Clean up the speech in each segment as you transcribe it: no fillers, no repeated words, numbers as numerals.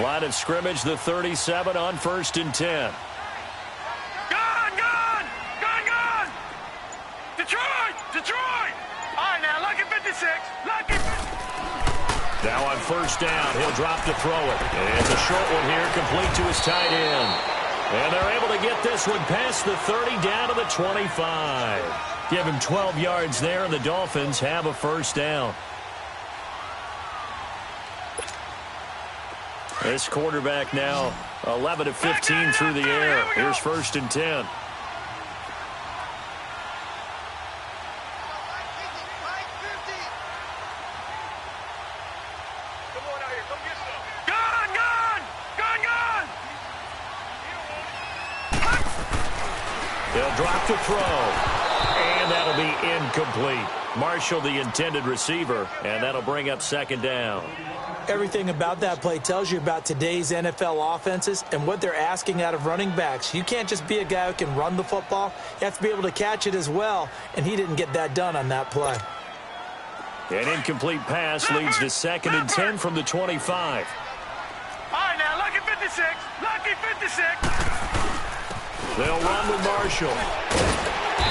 Line of scrimmage, the 37 on 1st and 10. Gone! Detroit! All right, now, lucky 56. Now on 1st down, he'll drop to throw it. It's a short one here, complete to his tight end. And they're able to get this one past the 30 down to the 25. Give him 12 yards there, and the Dolphins have a 1st down. This quarterback now 11 of 15 through the air. Here's 1st and 10. They'll drop to throw. And that'll be incomplete. Marshall, the intended receiver, and that'll bring up 2nd down. Everything about that play tells you about today's NFL offenses and what they're asking out of running backs. You can't just be a guy who can run the football. You have to be able to catch it as well, and he didn't get that done on that play. An incomplete pass leads to 2nd and 10 from the 25. All right, now, lucky 56. They'll run with Marshall.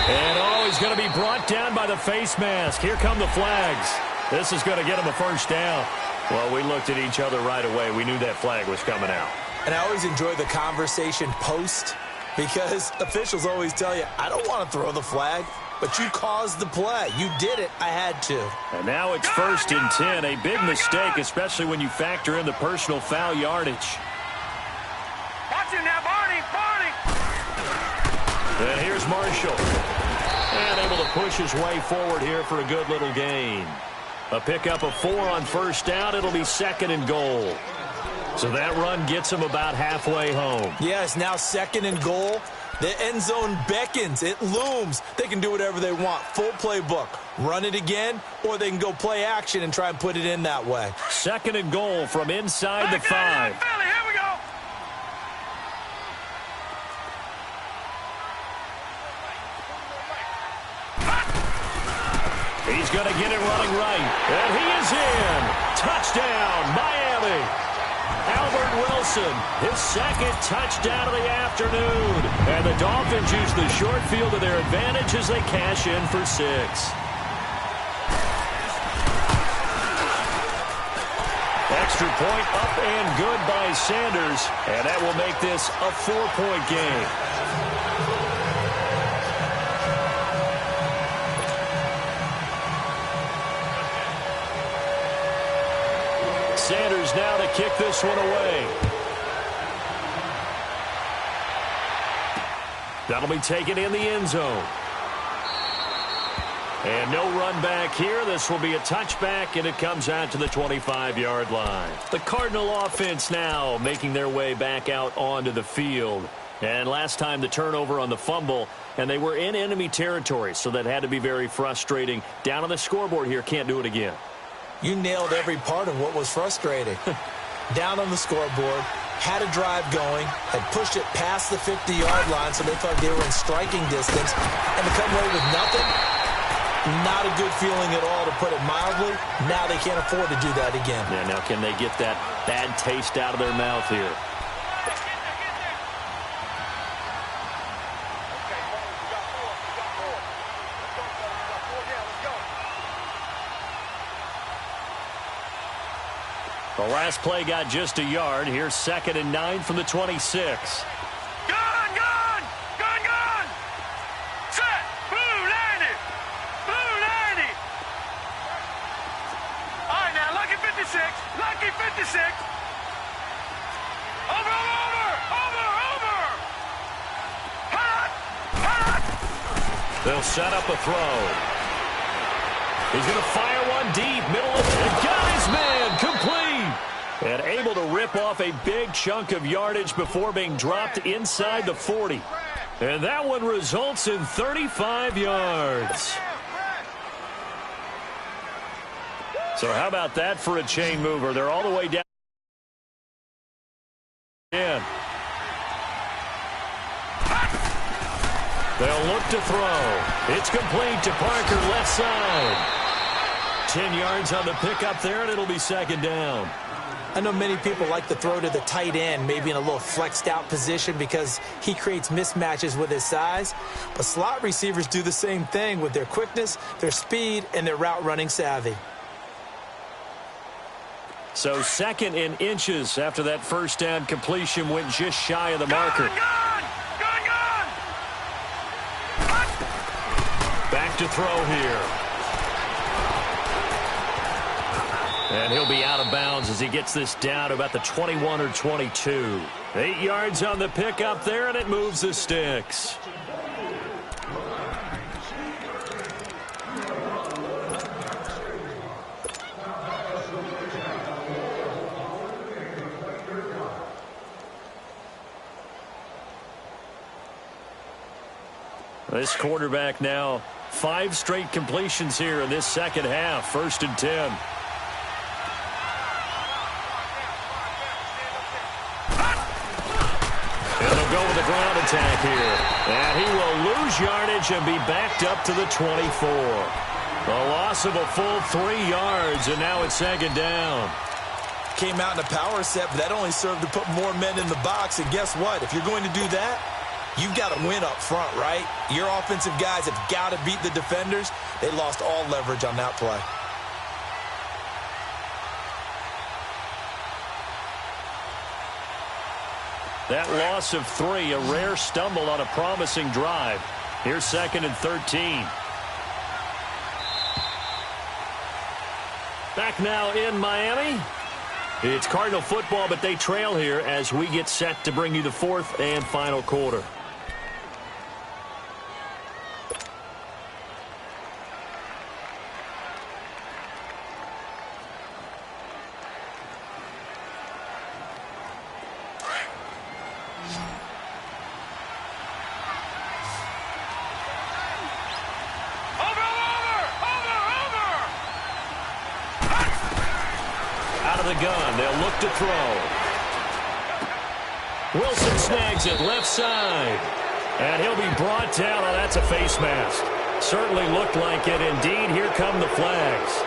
And, he's going to be brought down by the face mask. Here come the flags. This is going to get him a 1st down. Well, we looked at each other right away. We knew that flag was coming out. And I always enjoy the conversation post because officials always tell you, I don't want to throw the flag, but you caused the play. You did it. I had to. And now it's 1st and 10. A big mistake, especially when you factor in the personal foul yardage. Watch it now, Barney. And here's Marshall. And able to push his way forward here for a good little gain. A pickup of 4 on 1st down. It'll be 2nd and goal. So that run gets him about halfway home. Yes, now 2nd and goal. The end zone beckons. It looms. They can do whatever they want. Full playbook. Run it again, or they can go play action and try and put it in that way. 2nd and goal from inside the 5. Philly, here we go. He's going to get it running right. And he is in. Touchdown, Miami. Albert Wilson, his 2nd touchdown of the afternoon. And the Dolphins use the short field to their advantage as they cash in for 6. Extra point up and good by Sanders. And that will make this a 4-point game. Sanders now to kick this one away. That'll be taken in the end zone. And no run back here. This will be a touchback, and it comes out to the 25-yard line. The Cardinal offense now making their way back out onto the field. And last time the turnover on the fumble, and they were in enemy territory, so that had to be very frustrating. Down on the scoreboard here, can't do it again. You nailed every part of what was frustrating. Down on the scoreboard, had a drive going, had pushed it past the 50-yard line so they thought they were in striking distance, and to come away with nothing, not a good feeling at all, to put it mildly. Now they can't afford to do that again. Yeah, now can they get that bad taste out of their mouth here? The last play got just a yard. Here's 2nd and 9 from the 26. Gone! Set! Blue 90! All right, now, lucky 56! Over! Hot! They'll set up a throw. He's going to fire one deep, middle of it. Got his man, complete. And able to rip off a big chunk of yardage before being dropped inside the 40. And that one results in 35 yards. So how about that for a chain mover? They're all the way down. They'll look to throw. It's complete to Parker, left side. 10 yards on the pickup there, and it'll be 2nd down. I know many people like to throw to the tight end, maybe in a little flexed out position because he creates mismatches with his size. But slot receivers do the same thing with their quickness, their speed, and their route running savvy. So 2nd in inches after that first down completion went just shy of the marker. Back to throw here. And he'll be out of bounds as he gets this down to about the 21 or 22. 8 yards on the pickup there, and it moves the sticks. This quarterback now 5 straight completions here in this second half. 1st and 10. And they'll go with a ground attack here. And he will lose yardage and be backed up to the 24. A loss of a full 3 yards, and now it's 2nd down. Came out in a power set, but that only served to put more men in the box. And guess what? If you're going to do that, you've got to win up front, right? Your offensive guys have got to beat the defenders. They lost all leverage on that play. That loss of 3, a rare stumble on a promising drive. Here's 2nd and 13. Back now in Miami. It's Cardinal football, but they trail here as we get set to bring you the 4th and final quarter. The gun. They'll look to throw. Wilson snags it left side. And he'll be brought down. Oh, that's a face mask. Certainly looked like it. Indeed, here come the flags.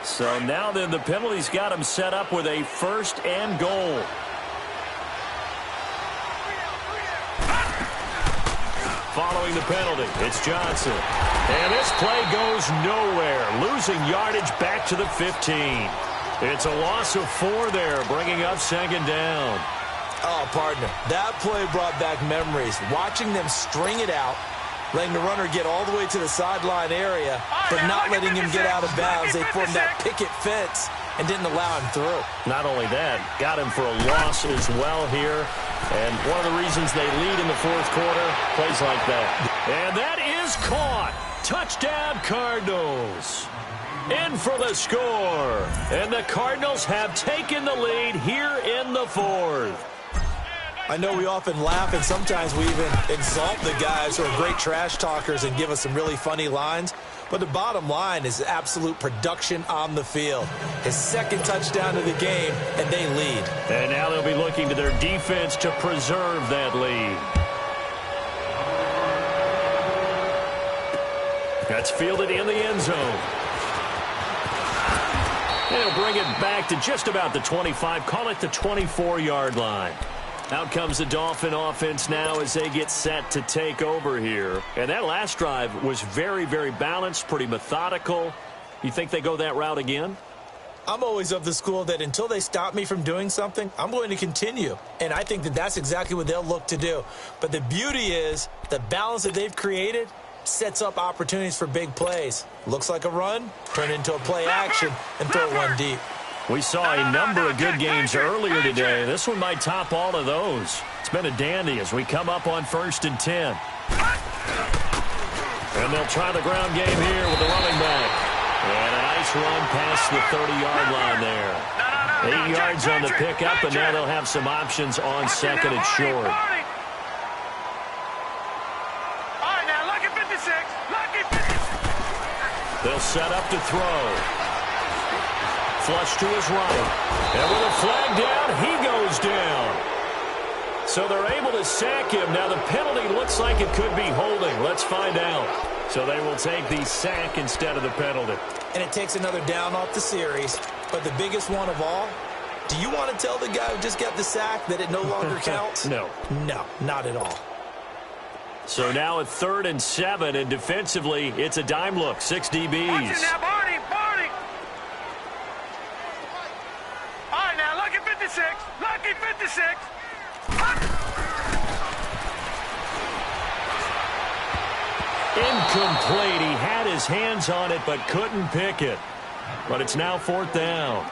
So now then the penalty's got him set up with a 1st and goal. Following the penalty, it's Johnson. And this play goes nowhere, losing yardage back to the 15. It's a loss of 4 there, bringing up 2nd down. Oh, partner, that play brought back memories. Watching them string it out, letting the runner get all the way to the sideline area, but not letting him get out of bounds. They formed that picket fence and didn't allow him through. Not only that, got him for a loss as well here. And one of the reasons they lead in the 4th quarter, plays like that. And that is caught. Touchdown, Cardinals. In for the score. And the Cardinals have taken the lead here in the 4th. I know we often laugh, and sometimes we even exalt the guys who are great trash talkers and give us some really funny lines. But the bottom line is absolute production on the field. His 2nd touchdown of the game, and they lead. And now they'll be looking to their defense to preserve that lead. That's fielded in the end zone. And he'll bring it back to just about the 25, call it the 24-yard line. Out comes the Dolphin offense now as they get set to take over here. And that last drive was very, very balanced, pretty methodical. You think they go that route again? I'm always of the school that until they stop me from doing something, I'm going to continue. And I think that that's exactly what they'll look to do. But the beauty is the balance that they've created sets up opportunities for big plays. Looks like a run, turn into a play action, and throw one deep. We saw a number of good games earlier today. This one might top all of those. It's been a dandy as we come up on 1st and 10. And they'll try the ground game here with the running back. And a nice run past the 30-yard line there. 8 yards on the pickup, and now they'll have some options on 2nd and short. All right, now, lucky 56. Lucky 56. They'll set up to throw. Flush to his right. And with a flag down, he goes down. So they're able to sack him. Now the penalty looks like it could be holding. Let's find out. So they will take the sack instead of the penalty. And it takes another down off the series. But the biggest one of all, do you want to tell the guy who just got the sack that it no longer counts? No. No, not at all. So now at 3rd and 7, and defensively, it's a dime look. 6 DBs. Watch it now, Barney, Barney. All right, now, lucky 56. Lucky 56. Incomplete. He had his hands on it, but couldn't pick it. But it's now 4th down.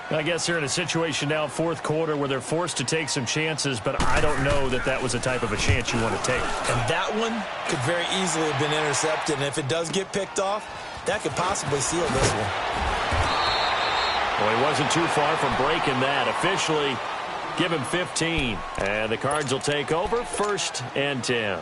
I guess they're in a situation now, 4th quarter, where they're forced to take some chances, but I don't know that that was the type of a chance you want to take. And that one could very easily have been intercepted, and if it does get picked off, that could possibly seal this one. Well, he wasn't too far from breaking that. Officially, give him 15. And the Cards will take over, 1st and 10.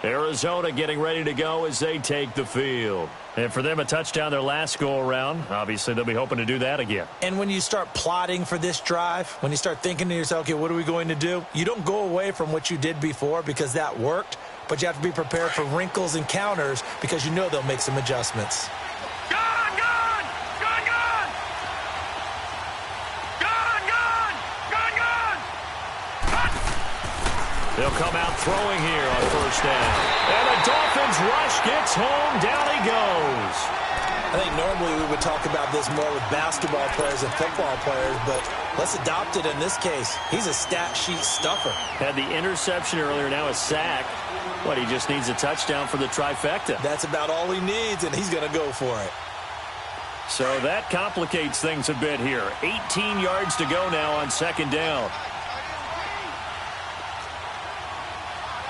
Arizona getting ready to go as they take the field. And for them, a touchdown their last go-around. Obviously, they'll be hoping to do that again. And when you start plotting for this drive, when you start thinking to yourself, okay, what are we going to do? You don't go away from what you did before because that worked, but you have to be prepared for wrinkles and counters because you know they'll make some adjustments. Gone, gone, gone, gone. Gone, gone, gone, gone. They'll come out throwing here on 1st down. And the Dolphins rush gets home. Down he goes. I think normally we would talk about this more with basketball players and football players, but let's adopt it in this case. He's a stat sheet stuffer. Had the interception earlier, now a sack. But he just needs a touchdown for the trifecta. That's about all he needs, and he's going to go for it. So that complicates things a bit here. 18 yards to go now on 2nd down.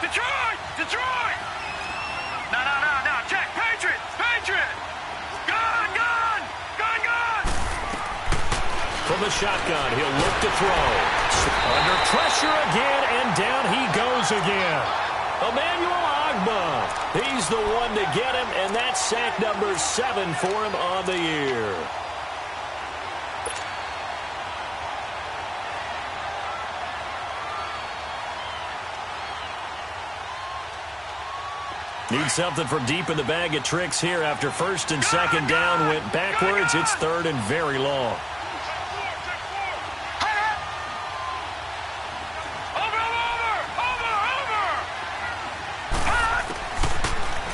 Detroit! Detroit! No, no, no, no. Check. Patriot! Patriot! Gone, gone! Gone, gone! From the shotgun, he'll look to throw. Under pressure again, and down he goes again. Emmanuel Ogbah. He's the one to get him, and that's sack number 7 for him on the year. Need something from deep in the bag of tricks here after 1st and 2nd down went backwards. It's 3rd and very long.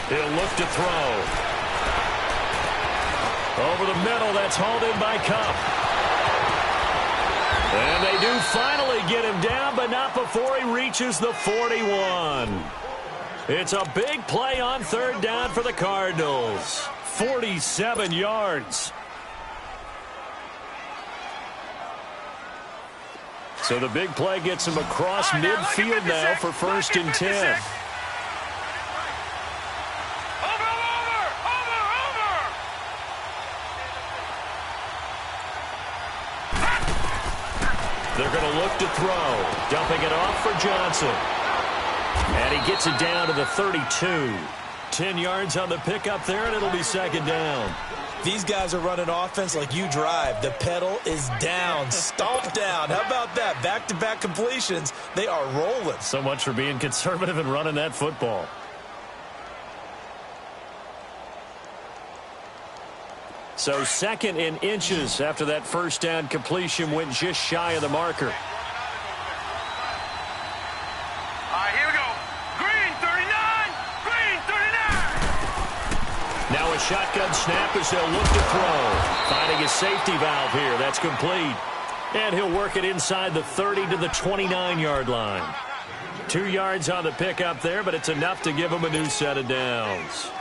He'll look to throw. Over the middle, that's hauled in by Cup. And they do finally get him down, but not before he reaches the 41. It's a big play on 3rd down for the Cardinals. 47 yards. So the big play gets him across midfield now for 1st and 10. They're going to look to throw. Dumping it off for Johnson. And he gets it down to the 32. 10 yards on the pickup there, and it'll be 2nd down. These guys are running offense like you drive. The pedal is down, stomped down. How about that? Back-to-back completions. They are rolling. So much for being conservative and running that football. So 2nd in inches after that 1st down completion went just shy of the marker. Now a shotgun snap as they'll look to throw. Finding a safety valve here. That's complete. And he'll work it inside the 30 to the 29-yard line. 2 yards on the pickup there, but it's enough to give him a new set of downs.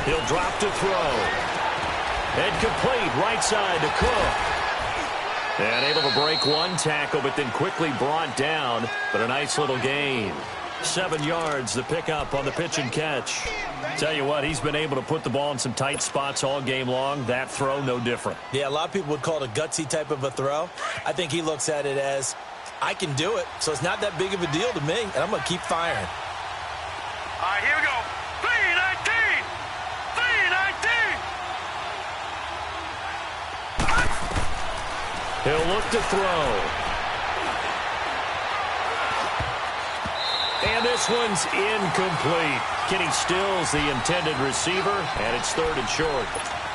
He'll drop to throw. And complete right side to Cook. And able to break one tackle, but then quickly brought down. But a nice little gain. 7 yards, the pickup on the pitch and catch. Tell you what, he's been able to put the ball in some tight spots all game long. That throw, no different. Yeah, a lot of people would call it a gutsy type of a throw. I think he looks at it as, I can do it, so it's not that big of a deal to me, and I'm going to keep firing. All right, here we go. 319! 319! He'll look to throw. And this one's incomplete. Kenny Stills, the intended receiver, and it's 3rd and short.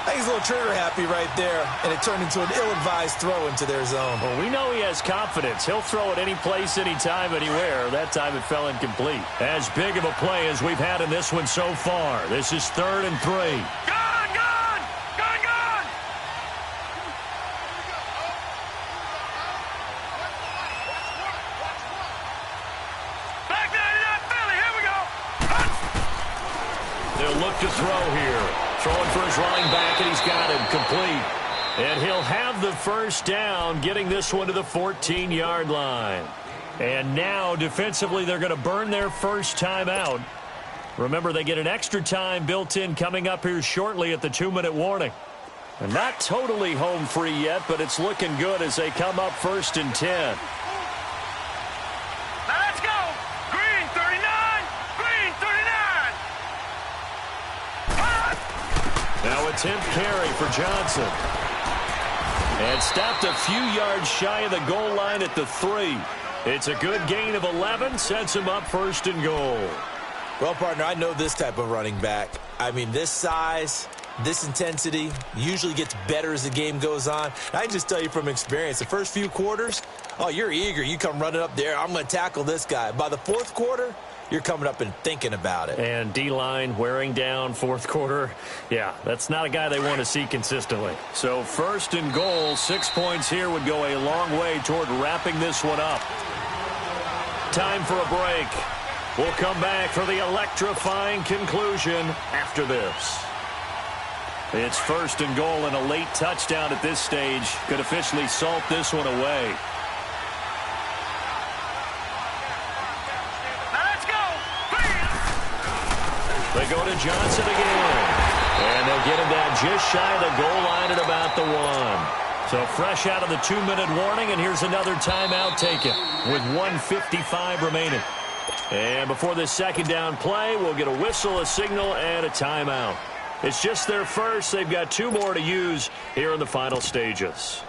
I think he's a little trigger happy right there, and it turned into an ill-advised throw into their zone. Well, we know he has confidence. He'll throw it any place, anytime, anywhere. That time it fell incomplete. As big of a play as we've had in this one so far. This is 3rd and 3. Gone! Gone! Gone! Gone! Back 99 Philly, here we go! They'll look to throw here. Throwing for his running back, and he's got him complete. And he'll have the first down, getting this one to the 14-yard line. And now, defensively, they're going to burn their first timeout. Remember, they get an extra time built in coming up here shortly at the 2-minute warning. And not totally home free yet, but it's looking good as they come up 1st and 10. Now let's go! Green 39! Green 39! Now a 10th carry for Johnson. And stopped a few yards shy of the goal line at the 3. It's a good gain of 11, sets him up 1st and goal. Well, partner, I know this type of running back. I mean, this size, this intensity usually gets better as the game goes on. I can just tell you from experience, the first few quarters, oh, you're eager. You come running up there, I'm going to tackle this guy. By the 4th quarter, you're coming up and thinking about it. And D-line wearing down 4th quarter. Yeah, that's not a guy they want to see consistently. So 1st and goal, 6 points here would go a long way toward wrapping this one up. Time for a break. We'll come back for the electrifying conclusion after this. It's 1st and goal, and a late touchdown at this stage could officially salt this one away. They go to Johnson again. And they'll get him down just shy of the goal line at about the 1. So fresh out of the 2-minute warning, and here's another timeout taken with 1:55 remaining. And before this 2nd down play, we'll get a whistle, a signal, and a timeout. It's just their first. They've got 2 more to use here in the final stages.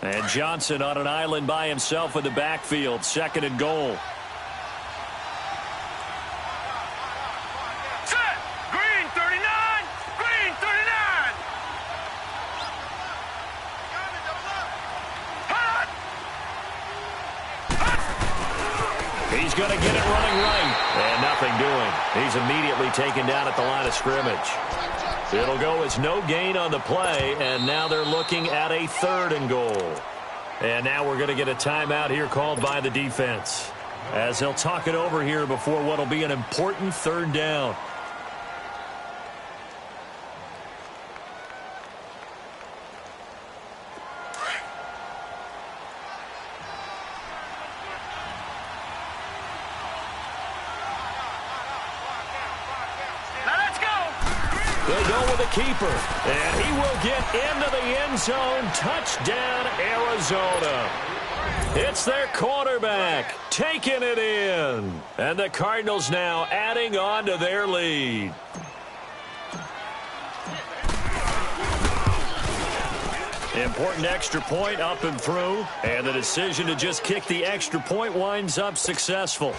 And Johnson on an island by himself in the backfield. 2nd and goal. Set! Green 39! Green 39! Hot! He's going to get it running right. And nothing doing. He's immediately taken down at the line of scrimmage. It'll go as no gain on the play, and now they're looking at a 3rd and goal. And now we're going to get a timeout here called by the defense, as they'll talk it over here before what will be an important 3rd down. They go with a keeper, and he will get into the end zone. Touchdown, Arizona. It's their quarterback taking it in. And the Cardinals now adding on to their lead. Important extra point up and through, and the decision to just kick the extra point winds up successful.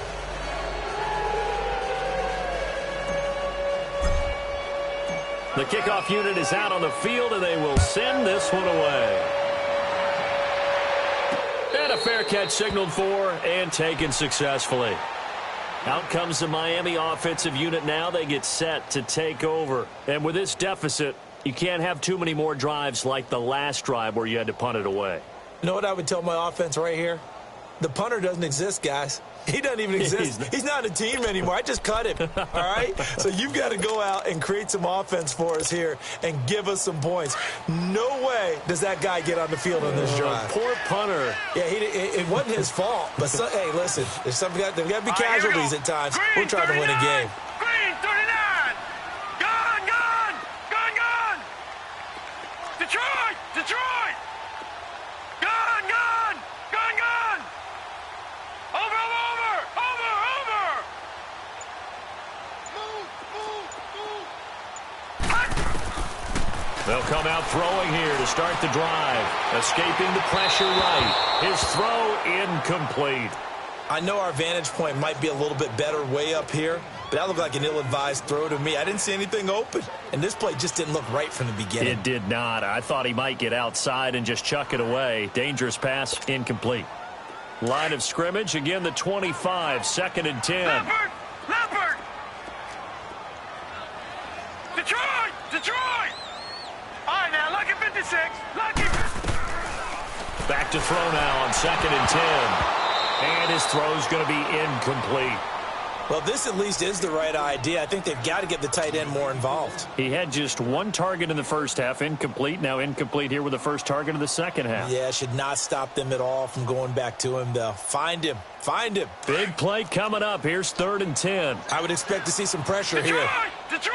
The kickoff unit is out on the field, and they will send this one away. And a fair catch signaled for and taken successfully. Out comes the Miami offensive unit now. They get set to take over. And with this deficit, you can't have too many more drives like the last drive where you had to punt it away. You know what I would tell my offense right here? The punter doesn't exist, guys. He doesn't even exist. He's not a team anymore. I just cut him, all right? So you've got to go out and create some offense for us here and give us some points. No way does that guy get on the field on this drive. Poor punter. Yeah, it wasn't his fault. But, hey, listen, there's got to be casualties at times. We're trying to win a game. Green 39. Gone, gone, gone, gone. Detroit, Detroit. Gone, gone, gone, gone. Over, over, over, over. Move, move, move. They'll come out throwing here to start the drive. Escaping the pressure right. His throw incomplete. I know our vantage point might be a little bit better way up here, but that looked like an ill-advised throw to me. I didn't see anything open, and this play just didn't look right from the beginning. It did not. I thought he might get outside and just chuck it away. Dangerous pass, incomplete. Line of scrimmage, again the 25, 2nd and 10. Leopard, Leopard. Detroit, Detroit. All right, now, lucky 56, lucky. Back to throw now on 2nd and 10. And his throw's going to be incomplete. Well, this at least is the right idea. I think they've got to get the tight end more involved. He had just one target in the first half, incomplete. Now incomplete here with the first target of the second half. Yeah, should not stop them at all from going back to him, though. Find him. Find him. Big play coming up. Here's 3rd and 10. I would expect to see some pressure Detroit, here. Detroit.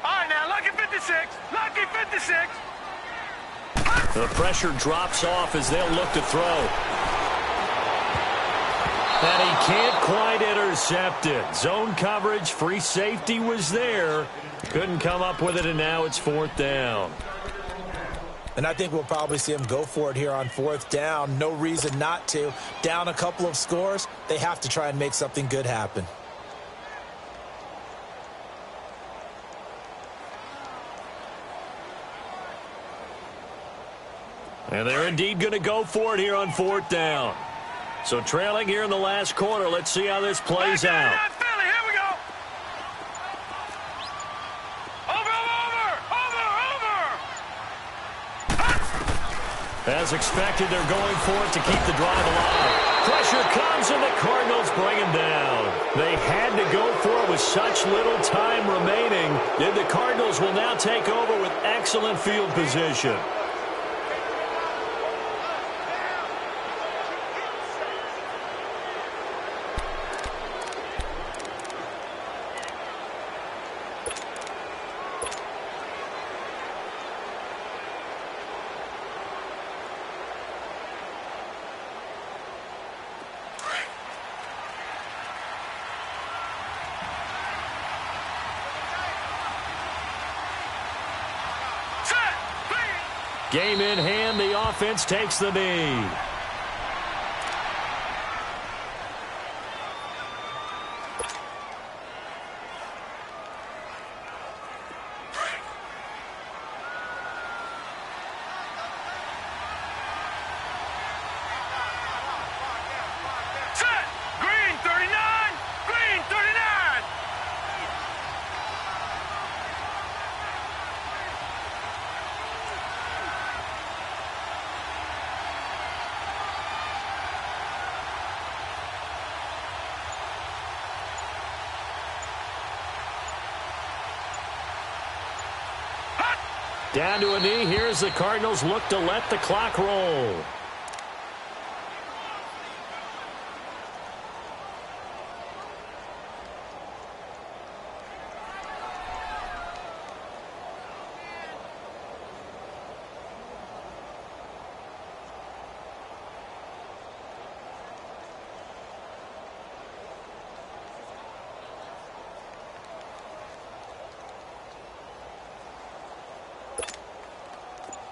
All right, now, lucky 56, lucky 56. The pressure drops off as they'll look to throw. And he can't quite intercept it. Zone coverage, free safety was there. Couldn't come up with it, and now it's 4th down. And I think we'll probably see him go for it here on 4th down. No reason not to. Down a couple of scores, they have to try and make something good happen. And they're indeed going to go for it here on 4th down. So trailing here in the last quarter. Let's see how this plays out. Philly, here we go. Over, over, over, over. As expected, they're going for it to keep the drive alive. Pressure comes, and the Cardinals bring him down. They had to go for it with such little time remaining. And the Cardinals will now take over with excellent field position. Game in hand, the offense takes the knee. Set. Green 39, green 39. Down to a knee. Here's the Cardinals look to let the clock roll.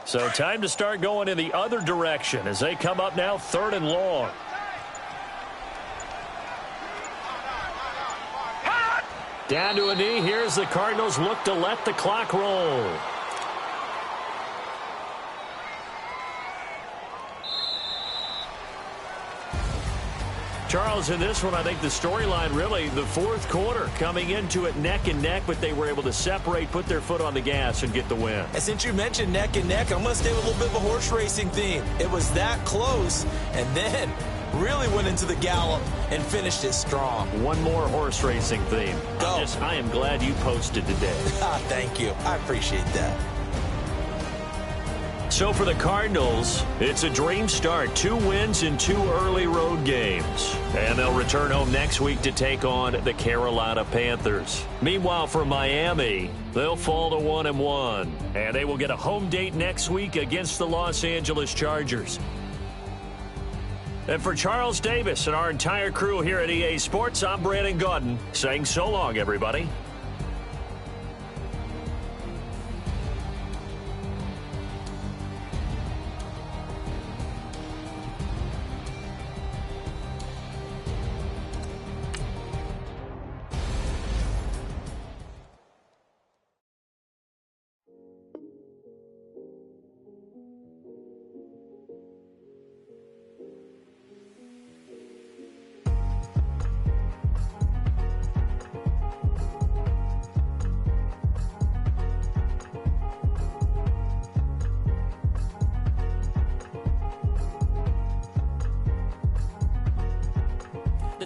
So time to start going in the other direction as they come up now 3rd and long. Down to a knee. Here's the Cardinals look to let the clock roll. Charles, in this one, I think the storyline really, the 4th quarter, coming into it neck and neck, but they were able to separate, put their foot on the gas, and get the win. And since you mentioned neck and neck, I'm going to stay with a little bit of a horse racing theme. It was that close, and then Really went into the gallop and finished it strong. One more horse racing theme. Go. I am glad you posted today. Thank you. I appreciate that. So for the Cardinals, it's a dream start. 2 wins in 2 early road games. And they'll return home next week to take on the Carolina Panthers. Meanwhile, for Miami, they'll fall to 1-1. And they will get a home date next week against the Los Angeles Chargers. And for Charles Davis and our entire crew here at EA Sports, I'm Brandon Gaudin saying so long, everybody.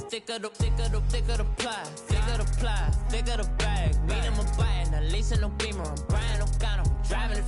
Thicker the ply, thicker the bag. Meet him a buy, and at least in no beamer. I'm Brian O'Connor, driving it